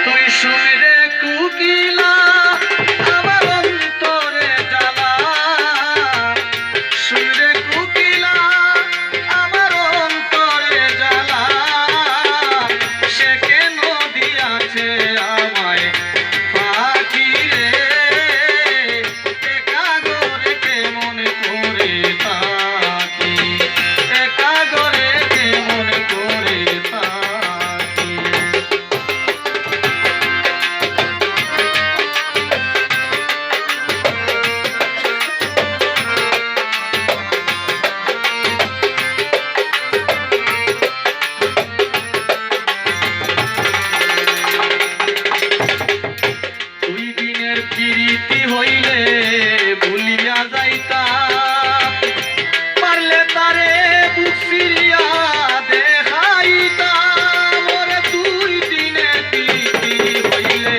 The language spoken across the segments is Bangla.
তুই শুনরে কুকিলা আমার অন্তরে জ্বালা, শুনরে কুকিলা আমার অন্তরে জ্বালা, সে কেন দিয়াছে আমায় ফাঁকি রে, একা ঘরে কেমন করে থাকি, একা ঘরে কেমন করে থাকি। প্রীতি হইলে ভুলিয়া যাইতাম, পারলে তারে বুক ফিরিয়া দেখাইতাম, ওরে 2 দিনের প্রীতি হইলে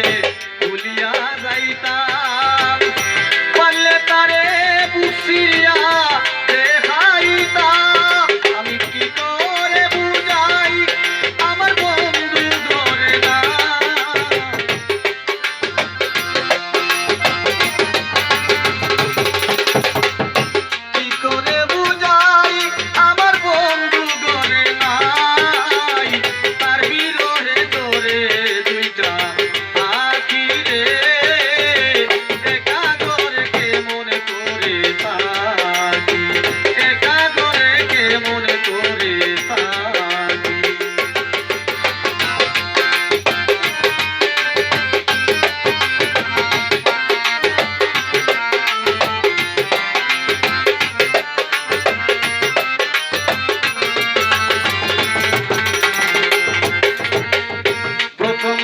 ভুলিয়া যাইতাম, পারলে তারে বুক ফিরিয়া দেখাইতাম। আমি কি করে বুঝাই আমার বন্ধু ধরে না,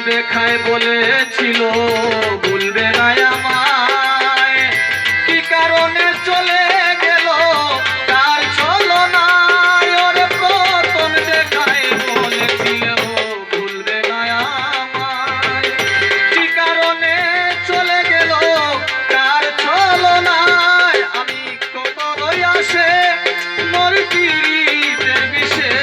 দেখায় বলেছিল ভুলবে না আমায়, কি কারণে চলে গেল তার ছলনায়, ওরে প্রথম দেখায় বলেছিল ভুলবে না আমায়, কি কারণে চলে গেল তার ছলনায়। আমি কত আসে মোর পীড়িতের বিষে,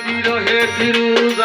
বিরহে ফিরুজ